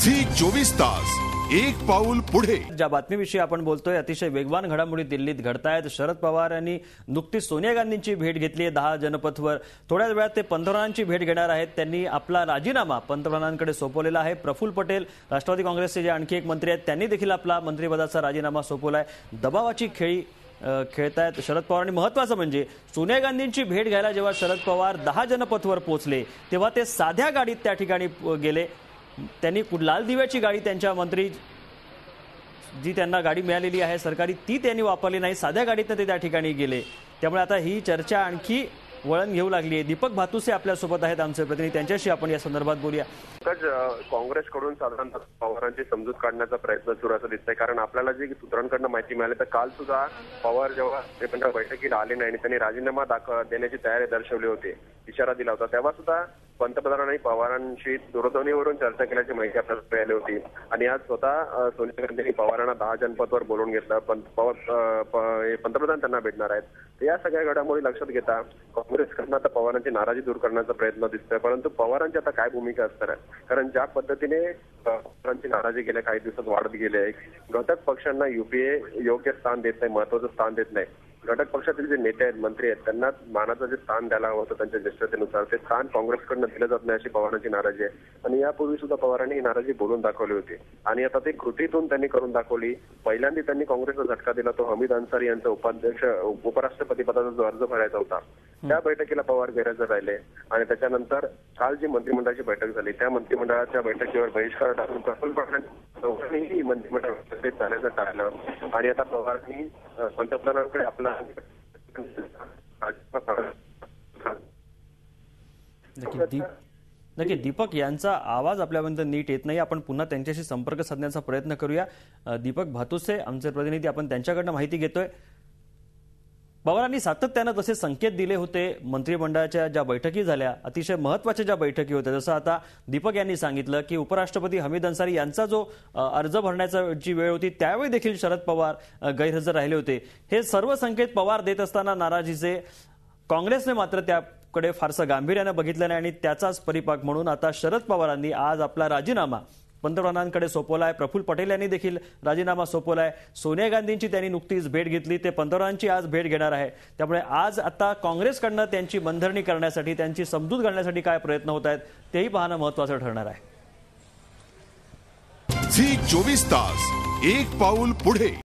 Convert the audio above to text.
Zee 24 तास एक पाऊल पुढे। ज्या बातमीविषयी आपण बोलतोय अतिशय वेगवान घडामोडी दिल्लीत घडतायत। शरद पवार यांनी नुकतीच सोनिया गांधींची भेट घेतली आहे 10 जनपथवर। थोड्याच वेळात ते पंतप्रधानांची भेट घेणार आहेत। त्यांनी आपला राजीनामा पंतप्रधानांकडे सोपवलेला आहे। प्रफुल्ल पटेल राष्ट्रवादी काँग्रेसचे जे आणखी एक मंत्री आहेत त्यांनी देखील आपला मंत्रिपदाचा राजीनामा सोपवलाय। दबावाची खेळी खेळतायत शरद पवारांनी। महत्त्वाचं म्हणजे सोनिया गांधींची भेट घ्यायला जेव्हा शरद पवार 10 जनपथवर पोहोचले तेव्हा ते साध्या गाडीत त्या ठिकाणी गेले। त्यांनी लाल दिव्याची गाडी त्यांच्या मंत्री जी त्यांना गाडी मिळालेली आहे सरकारी ती त्यांनी वापरली नाही, साध्या गाडीतनं ते त्या ठिकाणी गेले। त्यामुळे आता ही चर्चा आणखी वळण घेऊ लागली आहे। दीपक भातुसे आपल्या सोबत आहेत आमचे प्रतिनिधी, त्यांच्याशी आपण या संदर्भात बोलूया। काँग्रेसकडून साधारणतः पवारांची समजूत काढण्याचा प्रयत्न सुरू असं दिसतंय, कारण आपल्याला जी सूत्रांकडून माहिती मिळाली तर काल सुद्धा पवार जेव्हा ते बैठकीला आले नाही आणि त्यांनी राजीनामा देण्याची तयारी दर्शवली होती, इशारा दिला होता, तेव्हा सुद्धा पंतप्रधानांनी पवारांशी दूरध्वनीवरून चर्चा केल्याची माहिती आपल्याला मिळाली होती। आणि आज स्वतः सोनिया गांधींनी पवारांना 10 जनपथवर बोलवून घेतलं। पंतप्रधान त्यांना भेटणार आहेत। तर या सगळ्या घडामोडी लक्षात घेता काँग्रेसकडनं आता पवारांची नाराजी दूर करण्याचा प्रयत्न दिसतोय, परंतु पवारांची आता काय भूमिका असणार आहे? कारण ज्या पद्धतीने पवारांची नाराजी गेल्या काही दिवसात वाढत गेली आहे, घटक पक्षांना युपीए योग्य स्थान देत नाही, महत्वाचं स्थान देत नाही। घटक पक्षातील जे नेते आहेत, मंत्री आहेत, त्यांना मानाचं जे स्थान द्यायला हवं होतं त्यांच्या ज्येष्ठतेनुसार ते स्थान काँग्रेसकडनं दिलं जात नाही अशी पवारांची नाराजी आहे। आणि यापूर्वी सुद्धा पवारांनी ही नाराजी बोलून दाखवली होती आणि आता ती कृतीतून त्यांनी करून दाखवली। पहिल्यांदा त्यांनी काँग्रेसला झटका दिला तो हमीद अन्सारी यांचा उपराष्ट्रपती पदाचा जो अर्ज भरायचा होता त्या बैठकीला पवार गैरहजर राहिले। आणि त्याच्यानंतर काल जी मंत्रिमंडळाची बैठक झाली त्या मंत्रिमंडळाच्या बैठकीवर बहिष्कार टाकून प्रफुल्ल पटेलांनी मंत्रिमंडळ उपस्थित झाल्याचं टाळलं। आणि आता पवारांनी पंतप्रधानांकडे आपला नक्की दीपक यांचा आवाज आपल्यापर्यंत नीट येत नाही, आपण पुन्हा त्यांच्याशी संपर्क साधण्याचा प्रयत्न करूया। दीपक भातुसे आमचे प्रतिनिधी, आपण त्यांच्याकडनं माहिती घेतोय। पवारांनी सातत्यानं तसे संकेत दिले होते मंत्रिमंडळाच्या ज्या बैठकी झाल्या, अतिशय महत्त्वाच्या ज्या बैठकी होत्या, जसं आता दीपक यांनी सांगितलं की उपराष्ट्रपती हमीद अन्सारी यांचा जो अर्ज भरण्याचा जी वेळ होती त्यावेळी देखील शरद पवार गैरहजर राहिले होते। हे सर्व संकेत पवार देत असताना नाराजीचे काँग्रेसने मात्र त्याकडे फारसं गांभीर्याने बघितलं नाही आणि त्याचाच परिपाक म्हणून आता शरद पवारांनी आज आपला राजीनामा पंतप्रधानांकडे सोपवलाय। प्रफुल्ल पटेल यांनी देखील राजीनामा सोपवलाय। सोनिया गांधींची त्यांनी नुकतीच भेट घेतली, ते पंतप्रधानांची आज भेट घेणार आहे। त्यामुळे आज आता काँग्रेसकडनं त्यांची बंधरणी करण्यासाठी, त्यांची समजूत घालण्यासाठी काय प्रयत्न होत आहेत तेही पाहणं महत्त्वाचं ठरणार आहे। झी 24 तास एक पाऊल पुढे।